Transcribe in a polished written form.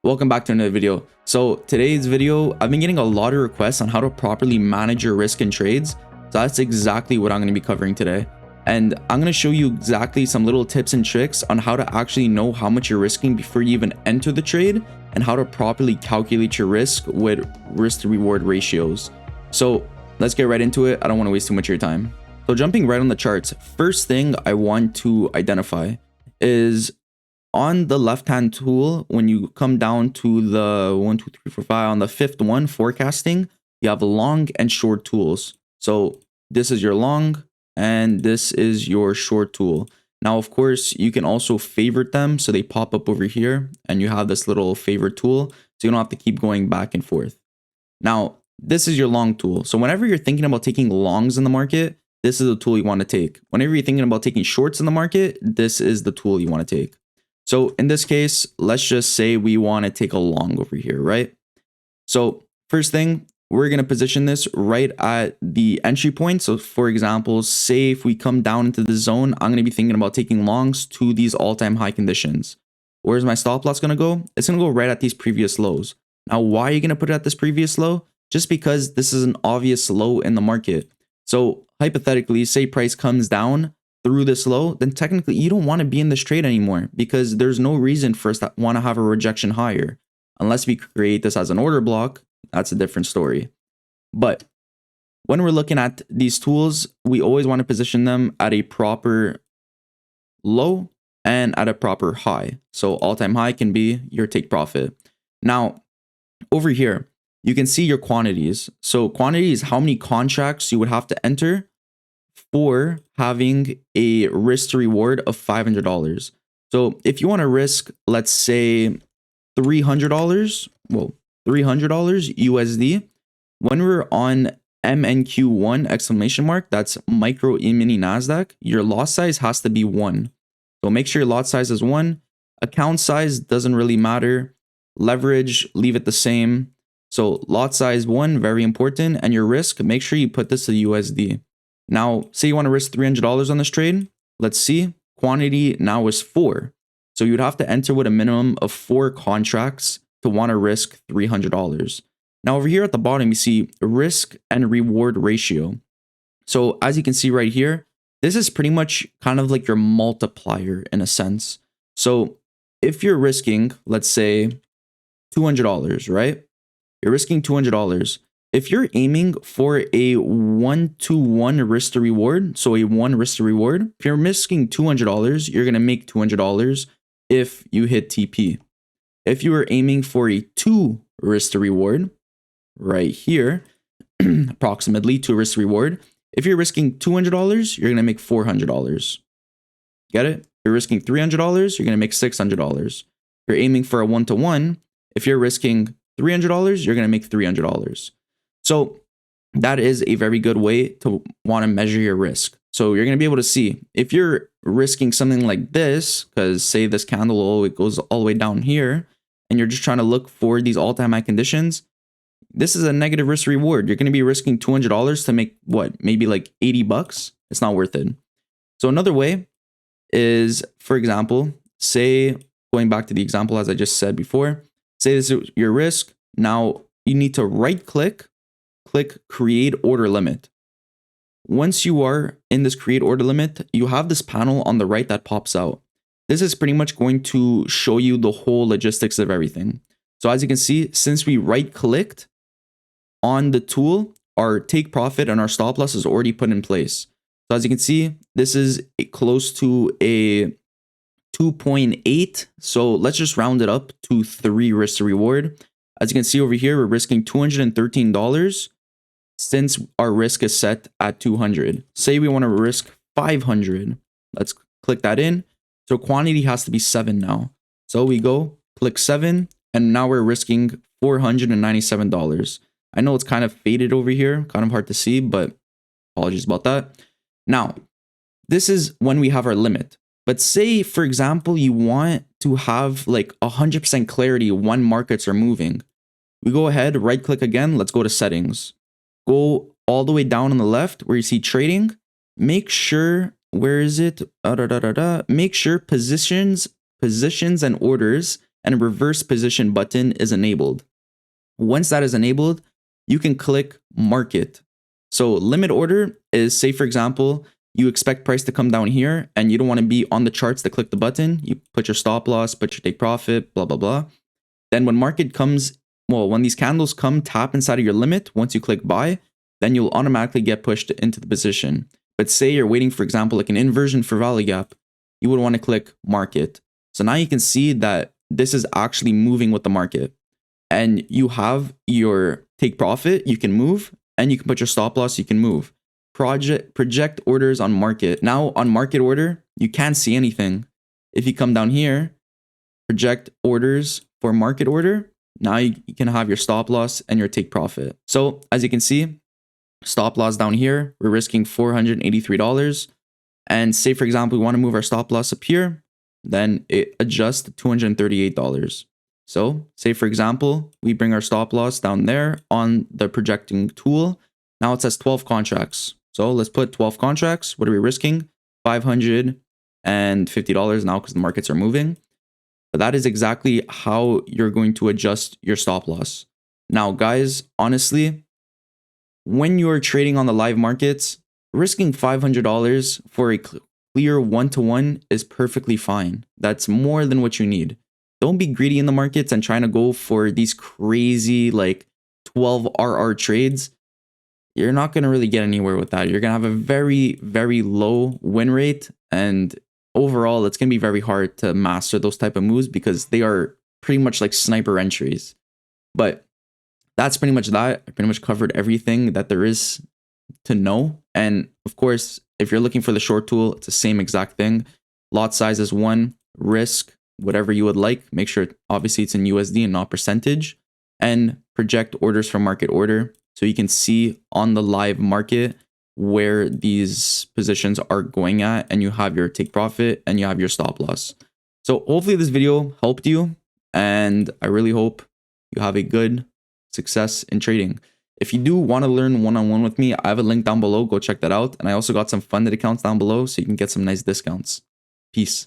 Welcome back to another video. So today's video, I've been getting a lot of requests on how to properly manage your risk in trades. So that's exactly what I'm going to be covering today. And I'm going to show you exactly some little tips and tricks on how to actually know how much you're risking before you even enter the trade and how to properly calculate your risk with risk to reward ratios. So let's get right into it. I don't want to waste too much of your time. So jumping right on the charts, first thing I want to identify is on the left-hand tool, when you come down to the 1, 2, 3, 4, 5, on the fifth one, forecasting, you have long and short tools. So this is your long and this is your short tool. Now, of course, you can also favorite them. So they pop up over here and you have this little favorite tool. So you don't have to keep going back and forth. Now, this is your long tool. So whenever you're thinking about taking longs in the market, this is the tool you want to take. Whenever you're thinking about taking shorts in the market, this is the tool you want to take. So in this case, let's just say we want to take a long over here, right? So first thing, we're going to position this right at the entry point. So for example, say if we come down into the zone, I'm going to be thinking about taking longs to these all-time high conditions. Where's my stop loss going to go? It's going to go right at these previous lows. Now, why are you going to put it at this previous low? Just because this is an obvious low in the market. So hypothetically, say price comes down through this low, then technically you don't want to be in this trade anymore because there's no reason for us to want to have a rejection higher. Unless we create this as an order block, that's a different story. But when we're looking at these tools, we always want to position them at a proper low and at a proper high. So all-time high can be your take profit. Now, over here, you can see your quantities. So quantity is how many contracts you would have to enter for having a risk to reward of $500. So if you want to risk, let's say $300, well, $300 USD, when we're on MNQ1 exclamation mark, that's micro e-mini Nasdaq, your lot size has to be 1. So make sure your lot size is 1. Account size doesn't really matter. Leverage, leave it the same. So lot size 1, very important. And your risk, make sure you put this to USD. Now, say you want to risk $300 on this trade. Let's see. Quantity now is 4. So you'd have to enter with a minimum of 4 contracts to want to risk $300. Now, over here at the bottom, you see risk and reward ratio. So as you can see right here, this is pretty much kind of like your multiplier in a sense. So if you're risking, let's say $200, right? You're risking $200. If you're aiming for a 1-to-1 risk to reward, so a 1 risk to reward, if you're risking $200, you're going to make $200 if you hit TP. If you are aiming for a 2 risk to reward, right here, approximately 2 risk to reward, if you're risking $200, you're going to make $400. Get it? If you're risking $300, you're going to make $600. If you're aiming for a 1-to-1, if you're risking $300, you're going to make $300. So that is a very good way to want to measure your risk. So you're going to be able to see if you're risking something like this, because say this candle goes all the way down here, and you're just trying to look for these all-time high conditions, this is a negative risk reward. You're going to be risking $200 to make what? Maybe like 80 bucks. It's not worth it. So another way is, for example, say, going back to the example as I just said before, say this is your risk. Now you need to right click create order limit. Once you are in this create order limit, you have this panel on the right that pops out. This is pretty much going to show you the whole logistics of everything. So as you can see, since we right clicked on the tool, our take profit and our stop loss is already put in place. So as you can see, this is close to a 2.8. So let's just round it up to 3 risk to reward. As you can see over here, we're risking $213 since our risk is set at 200. Say we want to risk 500. Let's click that in. So quantity has to be 7 now. So we go click 7 and now we're risking $497. I know it's kind of faded over here, kind of hard to see, but apologies about that. Now, this is when we have our limit. But say, for example, you want to have like 100% clarity when markets are moving. We go ahead, right click again. Let's go to settings. Go all the way down on the left where you see trading. Make sure, where is it? Make sure positions and orders and a reverse position button is enabled. Once that is enabled, you can click market. So limit order is, say for example, you expect price to come down here and you don't want to be on the charts to click the button. You put your stop loss, put your take profit, blah, blah, blah. Then when market comes, well, when these candles come, tap inside of your limit. Once you click buy, then you'll automatically get pushed into the position. But say you're waiting, for example, like an inversion for value gap, you would want to click market. So now you can see that this is actually moving with the market. And you have your take profit, you can move, and you can put your stop loss, you can move. Project orders on market. Now on market order, you can't see anything. If you come down here, project orders for market order, now you can have your stop loss and your take profit. So as you can see, stop loss down here, we're risking $483. And say, for example, we want to move our stop loss up here, then it adjusts to $238. So say, for example, we bring our stop loss down there on the projecting tool. Now it says 12 contracts. So let's put 12 contracts. What are we risking? $550 now because the markets are moving. But that is exactly how you're going to adjust your stop loss. Now, guys, honestly, when you're trading on the live markets, risking $500 for a clear one-to-one is perfectly fine. That's more than what you need. Don't be greedy in the markets and trying to go for these crazy like 12 RR trades. You're not going to really get anywhere with that. You're going to have a very, very low win rate. And overall, it's going to be very hard to master those type of moves because they are pretty much like sniper entries. But that's pretty much that. I pretty much covered everything that there is to know. And of course, if you're looking for the short tool, it's the same exact thing. Lot size is 1, risk, whatever you would like. Make sure, obviously, it's in USD and not percentage. And project orders from market order. So you can see on the live market where these positions are going at, and you have your take profit and you have your stop loss. So hopefully this video helped you, and I really hope you have a good success in trading. If you do want to learn one-on-one with me, I have a link down below. Go check that out. And I also got some funded accounts down below so you can get some nice discounts. Peace.